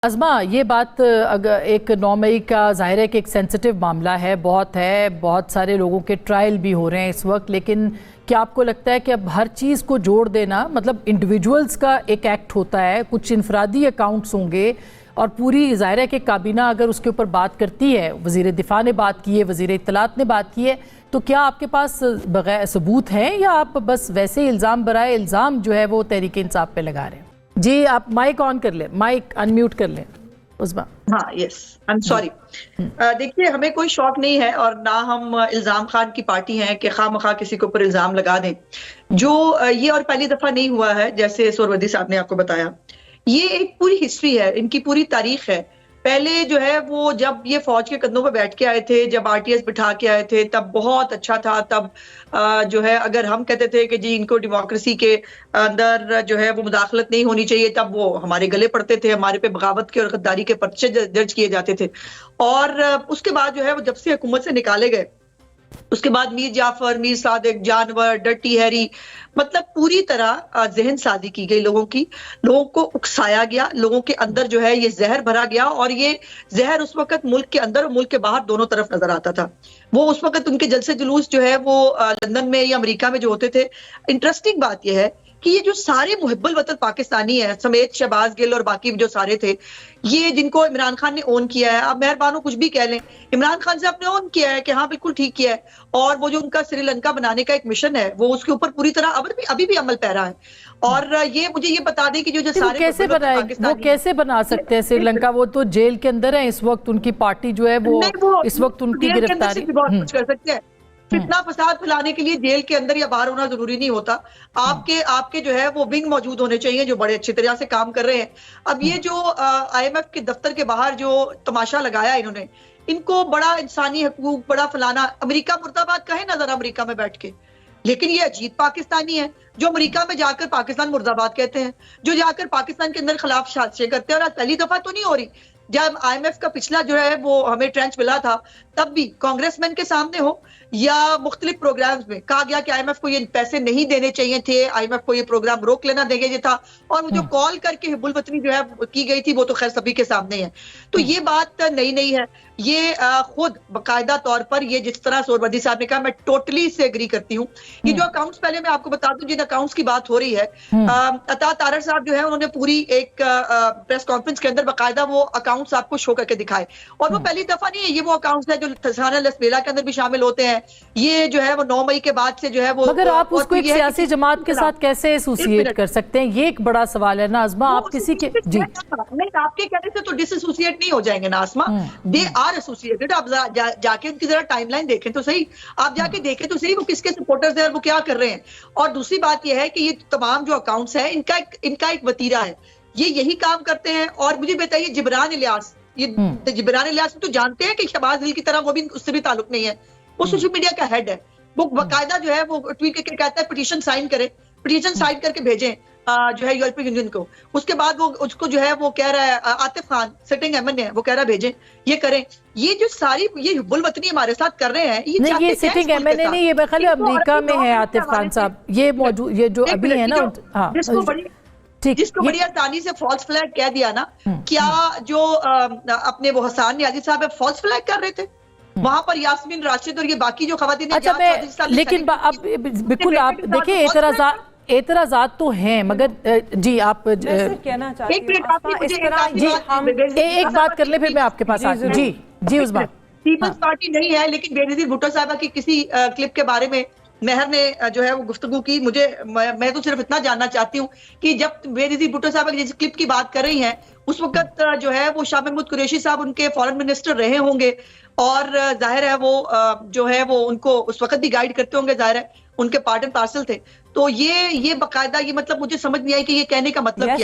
अज़मा, ये बात अगर एक 9 मई का ज़ाहिर है कि एक सेंसिटिव मामला है, बहुत सारे लोगों के ट्रायल भी हो रहे हैं इस वक्त, लेकिन क्या आपको लगता है कि अब हर चीज़ को जोड़ देना, मतलब इंडिविजुअल्स का एक एक्ट होता है, कुछ इनफरादी अकाउंट्स होंगे और पूरी ज़ाहिर है कि काबीना अगर उसके ऊपर बात करती है, वज़ीर दिफा ने बात की है, वज़ीर इत्तलात ने बात की है, तो क्या आपके पास बगैर सबूत हैं या आप बस वैसे इल्ज़ाम बराए इल्ज़ाम जो है वो तहरीक इंसाफ पे लगा रहे हैं? जी, आप माइक ऑन कर लें, माइक अनम्यूट कर लें उस्मा। हाँ, यस, आई एम सॉरी। देखिए, हमें कोई शौक नहीं है और ना हम इल्जाम खान की पार्टी हैं कि खामखा किसी के ऊपर इल्जाम लगा दें। जो ये और पहली दफा नहीं हुआ है, जैसे सोहरवर्दी साहब ने आपको बताया, ये एक पूरी हिस्ट्री है, इनकी पूरी तारीख है। पहले जो है वो जब ये फौज के कंधों पर बैठ के आए थे, जब आरटीएस बिठा के आए थे, तब बहुत अच्छा था। तब जो है अगर हम कहते थे कि जी इनको डेमोक्रेसी के अंदर जो है वो मुदाखलत नहीं होनी चाहिए, तब वो हमारे गले पड़ते थे, हमारे पे बगावत के और गद्दारी के पर्चे दर्ज किए जाते थे। और उसके बाद जो है वो जब से हुकूमत से निकाले गए, उसके बाद मीर जाफर, मीर सादिक, जानवर, डर्टी हैरी, मतलब पूरी तरह जहन साजी की गई लोगों की, लोगों को उकसाया गया, लोगों के अंदर जो है ये जहर भरा गया। और ये जहर उस वक्त मुल्क के अंदर और मुल्क के बाहर दोनों तरफ नजर आता था। वो उस वक्त उनके जलसे जुलूस जो है वो लंदन में या अमेरिका में जो होते थे। इंटरेस्टिंग बात यह है कि ये जो सारे मुहिब्बुल वतन पाकिस्तानी है समेत शहबाज गिल और बाकी जो सारे थे, ये जिनको इमरान खान ने ओन किया है, अब मेहरबानो कुछ भी कह लें, इमरान खान साहब ने ओन किया है कि हाँ बिल्कुल ठीक किया है। और वो जो उनका श्रीलंका बनाने का एक मिशन है, वो उसके ऊपर पूरी तरह अभी भी अमल पैरा है। और ये मुझे ये बता दें कि जो सारे कैसे बनाए, वो कैसे बना सकते हैं श्रीलंका? वो तो जेल के अंदर है इस वक्त, उनकी पार्टी जो है वो इस वक्त उनकी गिरफ्तारी बहुत कुछ कर सकते हैं। फितना फसाद फैलाने के लिए जेल के अंदर या बाहर होना जरूरी नहीं होता। आपके जो है वो विंग मौजूद होने चाहिए जो बड़े अच्छी तरह से काम कर रहे हैं। अब ये जो IMF के दफ्तर के बाहर जो तमाशा लगाया इन्होंने, इनको बड़ा इंसानी हकूक, बड़ा फलाना, अमेरिका मुर्दाबाद कहे ना जरा अमेरिका में बैठ के। लेकिन ये अजीब पाकिस्तानी है जो अमेरिका में जाकर पाकिस्तान मुर्दाबाद कहते हैं, जो जाकर पाकिस्तान के अंदर खिलाफ साजिशें करते हैं। और पहली दफा तो नहीं हो रही, जब IMF का पिछला जो है वो हमें ट्रेंच मिला था, तब भी कांग्रेसमैन के सामने हो या मुख्तलिफ प्रोग्राम्स में कहा गया कि IMF को ये पैसे नहीं देने चाहिए थे, IMF को ये प्रोग्राम रोक लेना देंगे था। और वो जो कॉल करके हिब्बुल वतनी जो है की गई थी, वो तो खैर सभी के सामने है। तो ये बात नहीं है, ये खुद बाकायदा तौर पर, ये जिस तरह सोहरवर्दी साहब ने कहा, मैं टोटली इससे एग्री करती हूँ। ये जो अकाउंट्स, पहले मैं आपको बता दूं जिन अकाउंट्स की बात हो रही है, अता तारड़ साहब जो है उन्होंने पूरी एक प्रेस कॉन्फ्रेंस के अंदर बाकायदा वो अकाउंट्स आपको शो करके दिखाए। और वो पहली दफा नहीं है, ये वो अकाउंट्स है जो थसाना लसबेला के अंदर भी शामिल होते हैं। ये जो है वो 9 मई के बाद से जो है वो, मगर आप उसको एक सियासी जमात के साथ कैसे एसोसिएट कर सकते हैं? ये एक बड़ा सवाल है ना अज़मा। आप किसी के जी नहीं, आपके कहने से तो डिसएसोसिएट नहीं हो जाएंगे ना अज़मा, दे आर एसोसिएटेड। आप जाके उनकी जरा टाइमलाइन देखें तो सही, आप जाके देखें तो सही वो किसके सपोर्टर्स हैं और वो क्या कर रहे हैं। और दूसरी बात यह है कि ये तमाम जो अकाउंट्स हैं, इनका एक वतीरा है, ये यही काम करते हैं। और मुझे बताइए जिब्रान इलियास, ये जिब्रान इलियास तो जानते हैं कि शहबाज गिल की तरह वो भी, उससे भी ताल्लुक नहीं है, वो सोशल मीडिया का हेड है। वो बाकायदा जो है वो ट्वीट करके कहता है पिटीशन साइन करें, पिटीशन साइन करके भेजें जो है यूरोपियन यूनियन को। उसके बाद वो उसको जो है वो कह रहा है, आतिफ खान सिटिंग MNA है, वो कह रहा है भेजें, ये करें। ये जो सारी ये हिब्बुल वतनी हमारे साथ कर रहे हैं, ये सिटिंग MNA नहीं, ये खाली अमेरिका में है आतिफ खान साहब, ये मौजूद, ये जो अभी है ना, जिसको बड़ी आसानी से फॉल्स फ्लैग कह दिया ना। क्या जो अपने वो हसन नियाज़ी साहब फॉल्स फ्लैग कर रहे थे वहां पर, यास्मीन राशिद और ये बाकी जो खवातीन। अच्छा, लेकिन अब बिल्कुल आप देखिए एतराज़ात तो हैं, मगर जी आप कहना चाहती हैं एक बात कर ले, फिर मैं आपके पास आती हूँ। जी उस बात पीपल्स पार्टी नहीं है, लेकिन बेनज़ीर भुट्टो साहबा की किसी क्लिप के बारे में मेहर ने जो है वो गुफ्तगू की। मैं तो सिर्फ इतना जानना चाहती हूँ कि जब बेनज़ीर भुट्टो साहबा जिस क्लिप की बात कर रही हैं, उस वक्त जो है वो शाह महमूद कुरैशी साहब उनके फॉरेन मिनिस्टर रहे होंगे और जाहिर है वो जो है वो उनको उस वक्त भी गाइड करते होंगे, जाहिर है उनके पार्ट एंड पार्सल थे। तो ये बाकायदा, ये मतलब मुझे समझ नहीं आई कि ये कहने का मतलब क्या